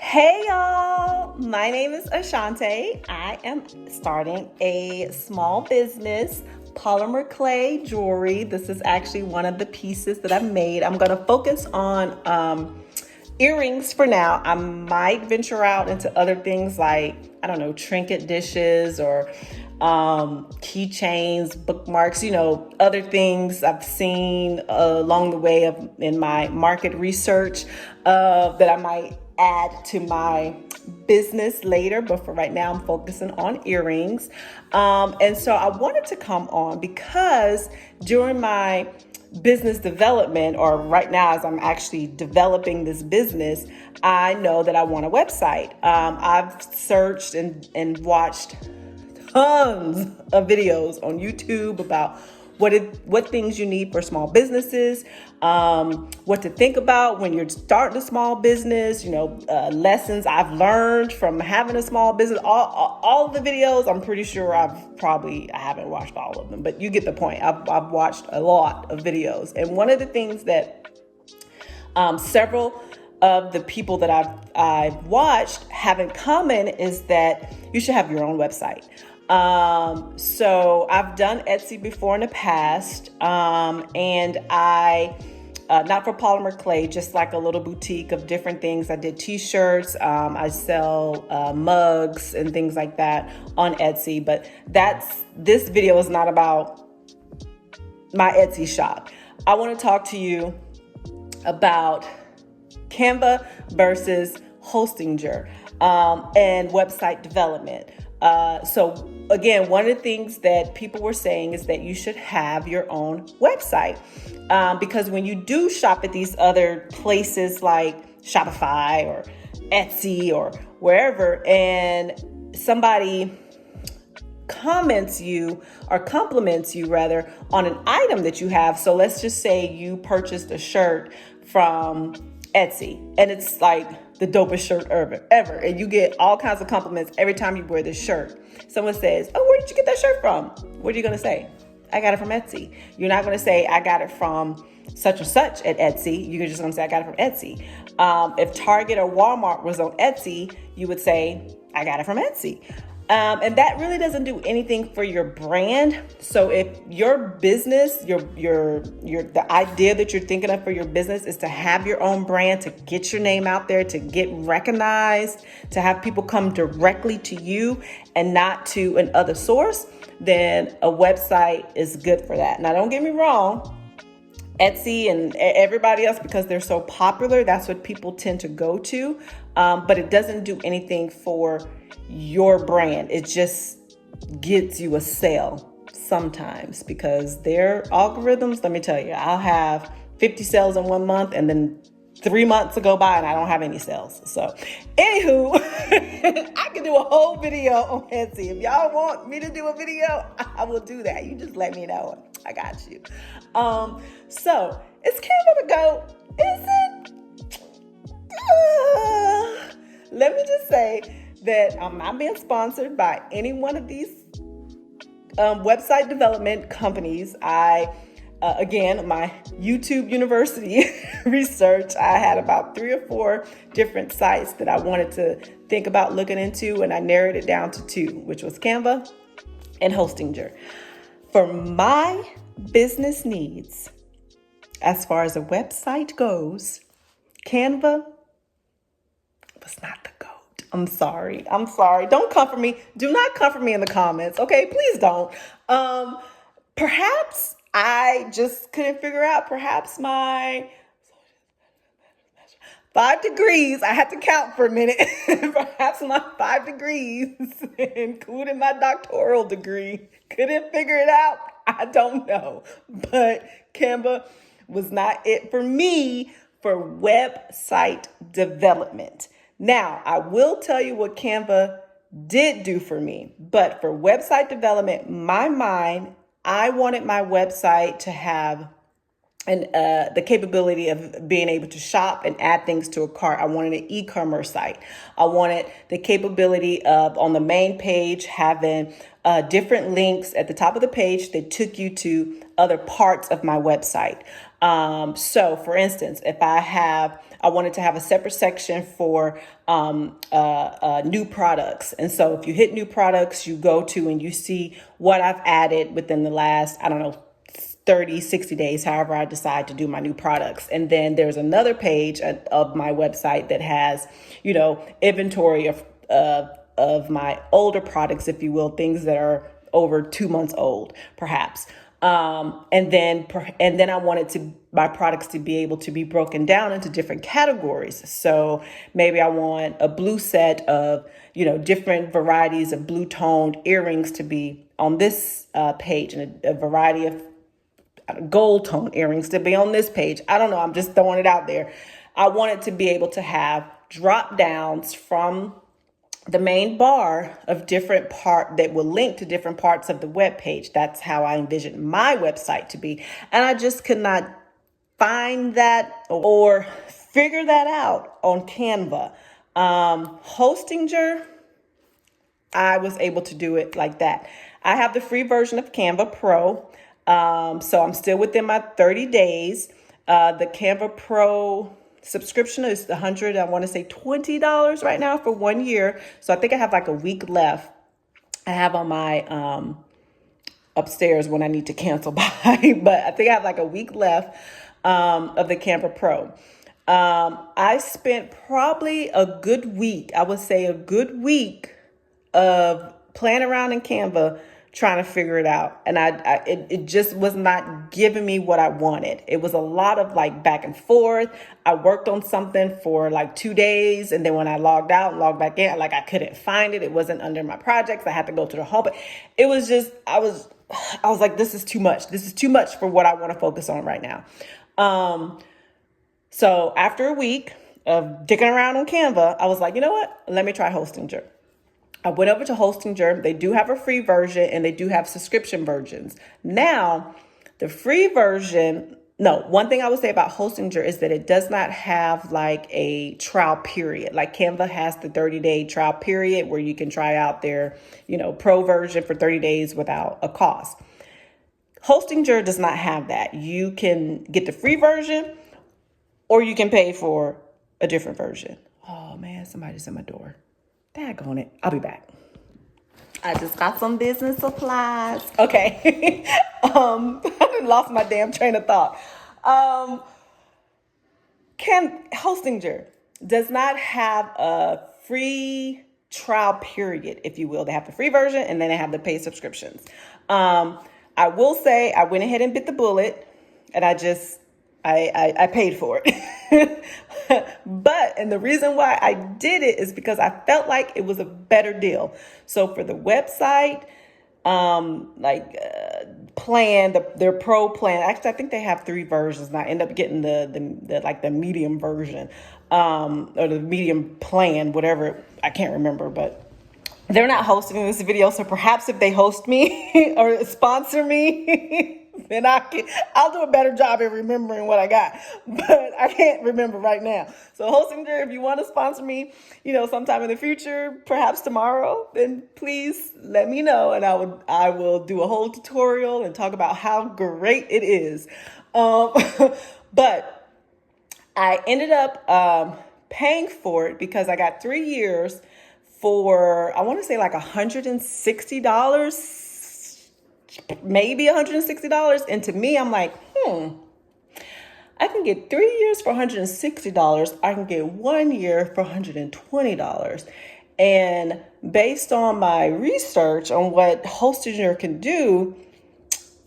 Hey y'all, my name is Ashante. I am starting a small business, polymer clay jewelry. This is actually one of the pieces that I've made. I'm going to focus on earrings for now. I might venture out into other things like, I don't know, trinket dishes or keychains, bookmarks, other things I've seen along the way in my market research that I might add to my business later. But for right now, I'm focusing on earrings. And so I wanted to come on because during my business development, or right now as I'm actually developing this business, I know that I want a website. I've searched and watched tons of videos on YouTube about what things you need for small businesses, what to think about when you're starting a small business, lessons I've learned from having a small business, all of the videos. I'm pretty sure I haven't watched all of them, but you get the point. I've watched a lot of videos. And one of the things that several of the people that I've watched have in common is that you should have your own website. So I've done Etsy before in the past, and I, not for polymer clay, just like a little boutique of different things. I did t-shirts, I sell mugs and things like that on Etsy, but this video is not about my Etsy shop. I want to talk to you about Canva versus Hostinger, and website development. So again, one of the things that people were saying is that you should have your own website, because when you do shop at these other places like Shopify or Etsy or wherever, and somebody compliments you rather on an item that you have. So let's just say you purchased a shirt from Etsy and it's like the dopest shirt ever. And you get all kinds of compliments every time you wear this shirt. Someone says, "Oh, where did you get that shirt from?" What are you going to say? "I got it from Etsy." You're not going to say, "I got it from such and such at Etsy." You're just going to say, "I got it from Etsy." If Target or Walmart was on Etsy, you would say, "I got it from Etsy." And that really doesn't do anything for your brand. So if your business, the idea that you're thinking of for your business is to have your own brand, to get your name out there, to get recognized, to have people come directly to you and not to another source, then a website is good for that. Now, don't get me wrong. Etsy and everybody else, because they're so popular, that's what people tend to go to. But it doesn't do anything for your brand. It just gets you a sale sometimes because their algorithms, let me tell you, I'll have 50 sales in 1 month and then 3 months go by and I don't have any sales. So anywho, I can do a whole video on Etsy. If y'all want me to do a video, I will do that. You just let me know. I got you. So is Canva the GOAT? Is it? Let me just say that I'm not being sponsored by any one of these website development companies. Again, my YouTube University research, I had about 3 or 4 different sites that I wanted to think about looking into, and I narrowed it down to 2, which was Canva and Hostinger. For my business needs, as far as a website goes, Canva was not the GOAT. I'm sorry. Don't come for me. Do not come for me in the comments. Okay, please don't. Perhaps I just couldn't figure out, perhaps my 5 degrees, I had to count for a minute, perhaps my 5 degrees, including my doctoral degree, couldn't figure it out. I don't know, but Canva was not it for me for website development. Now, I will tell you what Canva did do for me, but for website development, I wanted my website to have the capability of being able to shop and add things to a cart. I wanted an e-commerce site. I wanted the capability of, on the main page, having different links at the top of the page that took you to other parts of my website. So for instance, if I wanted to have a separate section for new products. And so if you hit new products, you go to and you see what I've added within the last, I don't know, 30, 60 days, however I decide to do my new products. And then there's another page of my website that has, inventory of my older products, if you will, things that are over 2 months old, perhaps. And then I wanted my products to be able to be broken down into different categories. So maybe I want a blue set of, different varieties of blue toned earrings to be on this page, and a variety of gold tone earrings to be on this page. I don't know. I'm just throwing it out there. I wanted to be able to have drop downs from the main bar of different that will link to different parts of the web page. That's how I envisioned my website to be. And I just could not find that or figure that out on Canva. Hostinger, I was able to do it like that. I have the free version of Canva Pro. So I'm still within my 30 days. The Canva Pro subscription is I want to say $20 right now for 1 year. So I think I have like a week left. I have on my upstairs when I need to cancel by, but I think I have like a week left of the Canva Pro. I spent probably a good week, I would say a good week of playing around in Canva trying to figure it out. And it just was not giving me what I wanted. It was a lot of like back and forth. I worked on something for like 2 days. And then when I logged out and logged back in, I couldn't find it. It wasn't under my projects. I had to go to the home. But it was just, I was like, this is too much. This is too much for what I want to focus on right now. So after a week of digging around on Canva, I was like, you know what? Let me try Hostinger. I went over to Hostinger. They do have a free version and they do have subscription versions. Now, the free version, one thing I would say about Hostinger is that it does not have like a trial period. Like Canva has the 30-day trial period where you can try out their, pro version for 30 days without a cost. Hostinger does not have that. You can get the free version or you can pay for a different version. Oh man, somebody's at my door. Daggone it. I'll be back. I just got some business supplies. Okay. I lost my damn train of thought. Hostinger does not have a free trial period, if you will. They have the free version and then they have the paid subscriptions. I will say I went ahead and bit the bullet and I paid for it. And the reason why I did it is because I felt like it was a better deal. So for the website, plan, their pro plan, actually, I think they have 3 versions and I end up getting the medium version, or the medium plan, whatever, I can't remember, but they're not hosting this video. So perhaps if they host me or sponsor me, then I'll do a better job at remembering what I got, but I can't remember right now. So Hostinger, if you want to sponsor me, sometime in the future, perhaps tomorrow, then please let me know. And I will do a whole tutorial and talk about how great it is. But I ended up, paying for it because I got 3 years for, I want to say like $160, maybe $160. And to me, I'm like, I can get 3 years for $160. I can get 1 year for $120. And based on my research on what Hostinger can do,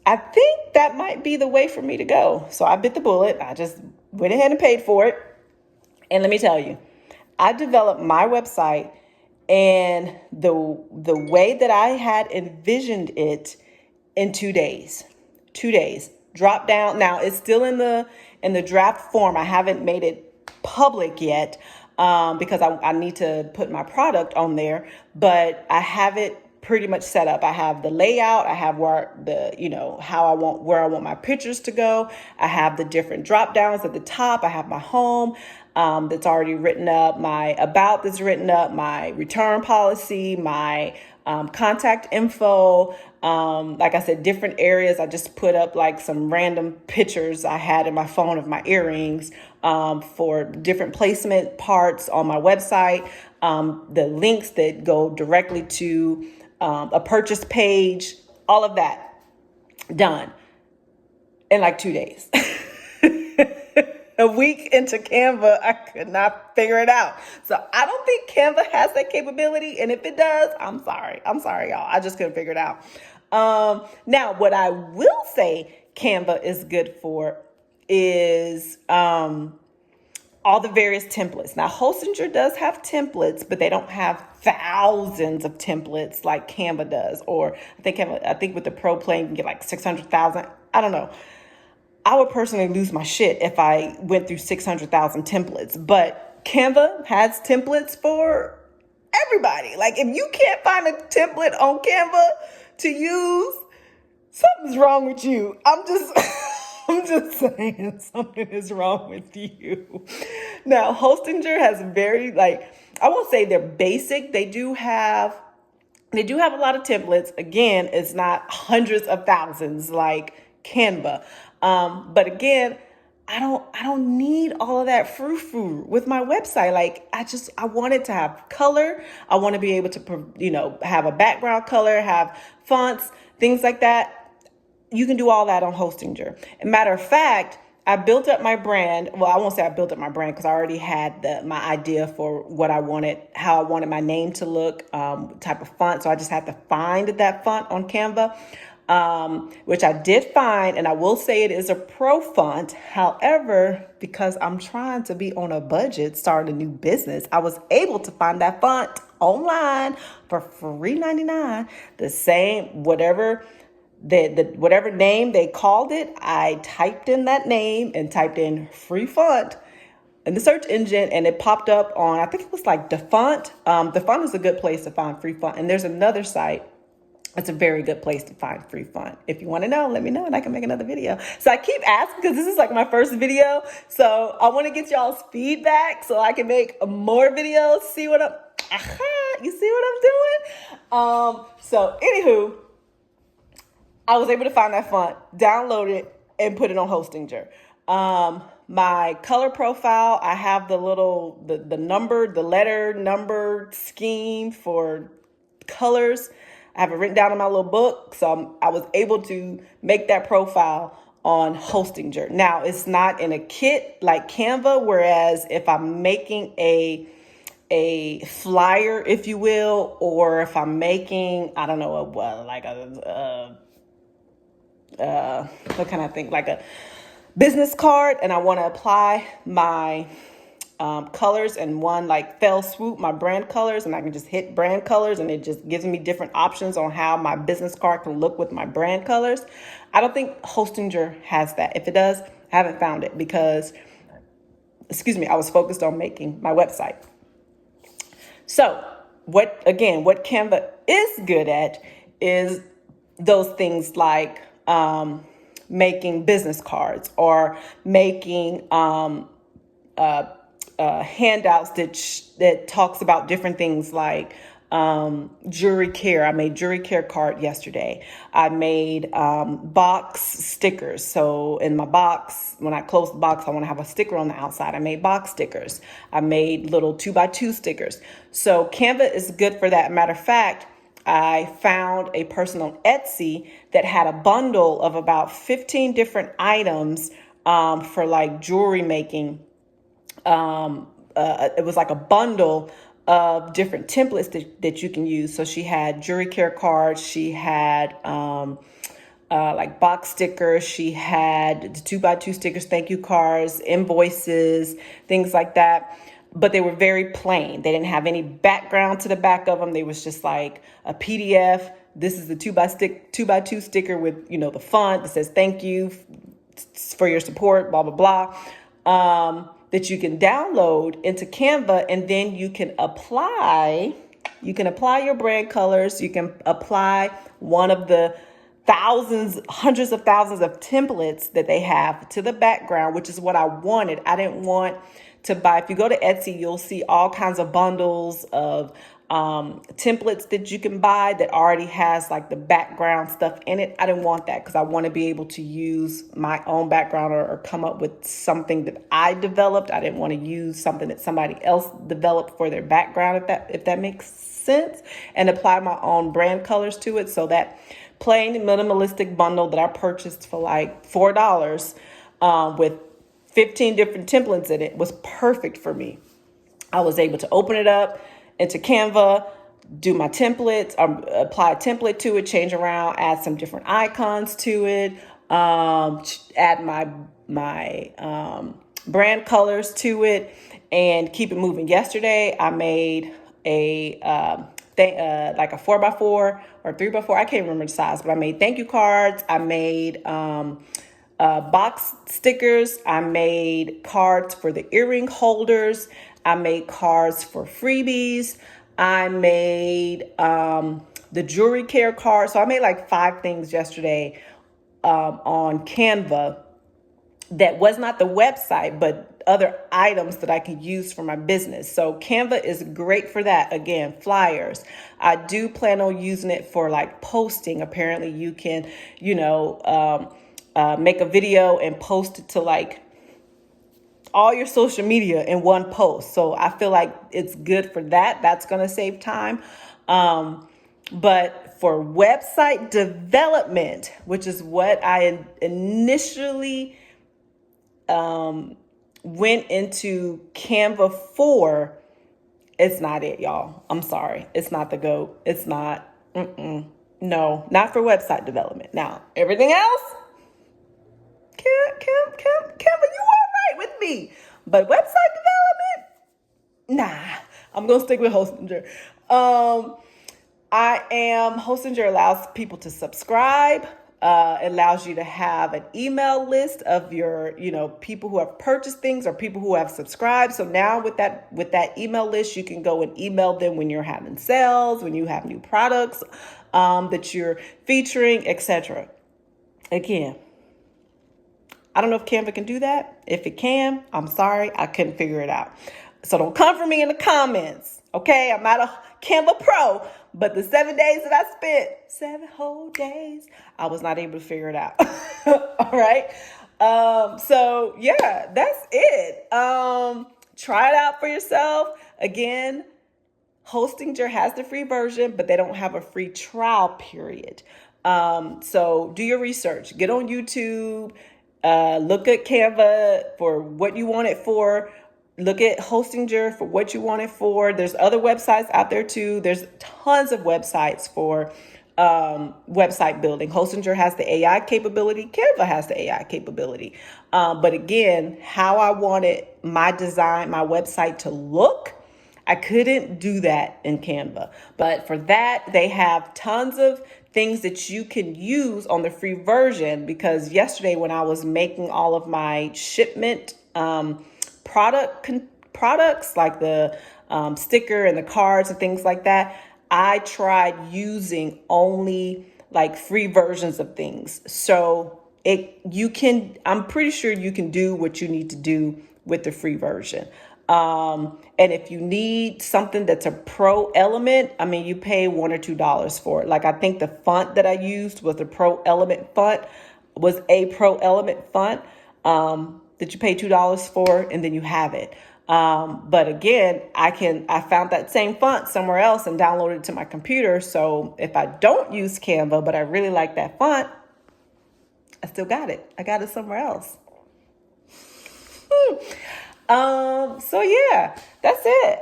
I think that might be the way for me to go. So I bit the bullet. I just went ahead and paid for it. And let me tell you, I developed my website and the way that I had envisioned it in 2 days. 2 days. Drop down. Now it's still in the draft form. I haven't made it public yet because I need to put my product on there, but I have it pretty much set up. I have the layout. I have where where I want my pictures to go. I have the different drop downs at the top. I have my home that's already written up, my about that's written up, my return policy, my contact info. Like I said, different areas. I just put up like some random pictures I had in my phone of my earrings for different placement parts on my website. The links that go directly to a purchase page, all of that done in like 2 days. A week into Canva, I could not figure it out. So I don't think Canva has that capability. And if it does, I'm sorry. I'm sorry, y'all. I just couldn't figure it out. Now, what I will say Canva is good for is all the various templates. Now, Hostinger does have templates, but they don't have thousands of templates like Canva does. Or I think with the Pro plan, you can get like 600,000. I don't know. I would personally lose my shit if I went through 600,000 templates, but Canva has templates for everybody. Like if you can't find a template on Canva to use, something's wrong with you. I'm just saying something is wrong with you. Now, Hostinger has very, I won't say they're basic. They do have a lot of templates. Again, it's not hundreds of thousands like Canva. But again, I don't need all of that frou-frou with my website. Like I want it to have color. I want to be able to, have a background color, have fonts, things like that. You can do all that on Hostinger. As a matter of fact, I built up my brand. Well, I won't say I built up my brand because I already had my idea for what I wanted, how I wanted my name to look, type of font. So I just had to find that font on Canva. Which I did find, and I will say it is a pro font. However, because I'm trying to be on a budget, starting a new business, I was able to find that font online for $3.99. The same, whatever name they called it, I typed in that name and typed in free font in the search engine, and it popped up on, I think it was like DaFont. DaFont is a good place to find free font, and there's another site. It's a very good place to find free font. If you want to know, let me know and I can make another video. So I keep asking because this is like my first video. So I want to get y'all's feedback so I can make more videos. You see what I'm doing? So anywho, I was able to find that font, download it, and put it on Hostinger. My color profile, I have the letter number scheme for colors. I have it written down in my little book. So I was able to make that profile on Hostinger. Now, it's not in a kit like Canva, whereas if I'm making a flyer, if you will, or if I'm making, I don't know, what can I think? Like a business card, and I want to apply my colors in one fell swoop, my brand colors, and I can just hit brand colors and it just gives me different options on how my business card can look with my brand colors. I don't think Hostinger has that. If it does, I haven't found it because, I was focused on making my website. So what Canva is good at is those things like making business cards or making handouts that talks about different things like jewelry care. I made jewelry care card yesterday. I made box stickers. So in my box, when I close the box, I want to have a sticker on the outside. I made box stickers. I made little 2x2 stickers. So Canva is good for that. Matter of fact, I found a person on Etsy that had a bundle of about 15 different items for jewelry making. It was like a bundle of different templates that you can use. So she had jewelry care cards. She had box stickers. She had the 2x2 stickers, thank you cards, invoices, things like that. But they were very plain. They didn't have any background to the back of them. They was just like a PDF. This is the 2x2 sticker with, the font that says thank you for your support, blah, blah, blah. That you can download into Canva, and then you can apply your brand colors. You can apply one of the hundreds of thousands of templates that they have to the background, which is what I wanted. I didn't want to buy. If you go to Etsy, you'll see all kinds of bundles of templates that you can buy that already has like the background stuff in it. I didn't want that because I want to be able to use my own background or come up with something that I developed. I didn't want to use something that somebody else developed for their background, if that makes sense, and apply my own brand colors to it. So that plain minimalistic bundle that I purchased for like $4 with 15 different templates in it was perfect for me. I was able to open it up into Canva, do my templates, apply a template to it, change around, add some different icons to it, add my brand colors to it, and keep it moving. Yesterday, I made a like a 4x4 or 3x4. I can't remember the size, but I made thank you cards. I made box stickers. I made cards for the earring holders. I made cards for freebies. I made the jewelry care card. So I made like 5 things yesterday on Canva that was not the website, but other items that I could use for my business. So Canva is great for that. Again, flyers. I do plan on using it for like posting. Apparently you can, make a video and post it to like all your social media in one post. So I feel like it's good for that. That's going to save time. But for website development, which is what I initially went into Canva for, it's not it, y'all. I'm sorry. It's not the GOAT. It's not. No, not for website development. Now, everything else, Canva, you all right with me. But website development, nah. I'm going to stick with Hostinger. Hostinger allows people to subscribe. Allows you to have an email list of your, people who have purchased things or people who have subscribed. So now with that email list, you can go and email them when you're having sales, when you have new products that you're featuring, etc. Again, I don't know if Canva can do that. If it can, I'm sorry, I couldn't figure it out. So don't come for me in the comments, okay? I'm not a Canva pro, but the 7 days that I spent, 7 whole days, I was not able to figure it out. All right. So yeah, that's it. Try it out for yourself. Again, Hostinger has the free version, but they don't have a free trial period. So do your research. Get on YouTube. Look at Canva for what you want it for. Look at Hostinger for what you want it for. There's other websites out there too. There's tons of websites for website building. Hostinger has the AI capability. Canva has the AI capability. But again, how I wanted my design, my website to look, I couldn't do that in Canva. But for that, they have tons of things that you can use on the free version, because yesterday when I was making all of my shipment products like the sticker and the cards and things like that, I tried using only like free versions of things. So I'm pretty sure you can do what you need to do with the free version. And if you need something that's a pro element, I mean, you pay $1 or $2 for it. Like I think the font that I used was a pro element font, that you pay $2 for, and then you have it. But again, I found that same font somewhere else and downloaded it to my computer. So if I don't use Canva, but I really like that font, I still got it. I got it somewhere else. So yeah, that's it.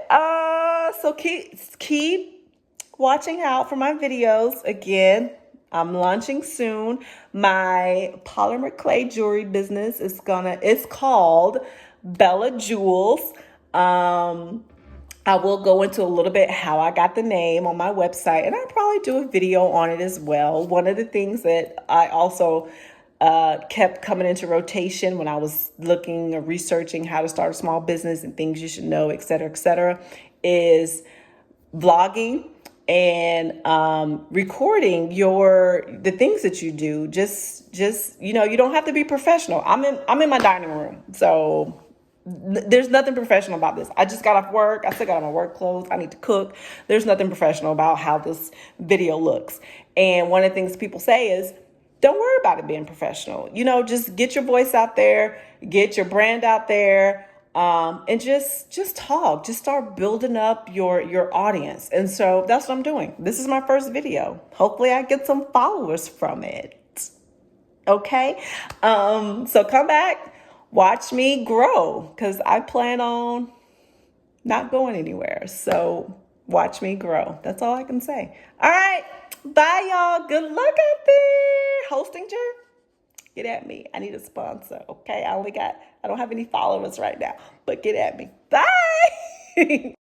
So keep watching out for my videos. Again, I'm launching soon. My polymer clay jewelry business it's called BellaJewlz. I will go into a little bit how I got the name on my website, and I'll probably do a video on it as well. One of the things that I also kept coming into rotation when I was looking or researching how to start a small business and things you should know, et cetera, is vlogging and recording the things that you do. Just you don't have to be professional. I'm in my dining room, so There's nothing professional about this. I just got off work. I still got on my work clothes. I need to cook. There's nothing professional about how this video looks. And one of the things people say is, don't worry about it being professional. You know, just get your voice out there, get your brand out there, and just talk. Just start building up your audience. And so that's what I'm doing. This is my first video. Hopefully I get some followers from it. Okay. So come back, watch me grow, because I plan on not going anywhere. So watch me grow. That's all I can say. All right. Bye, y'all. Good luck out there. Hosting jerk. Get at me. I need a sponsor. Okay. I don't have any followers right now, but get at me. Bye.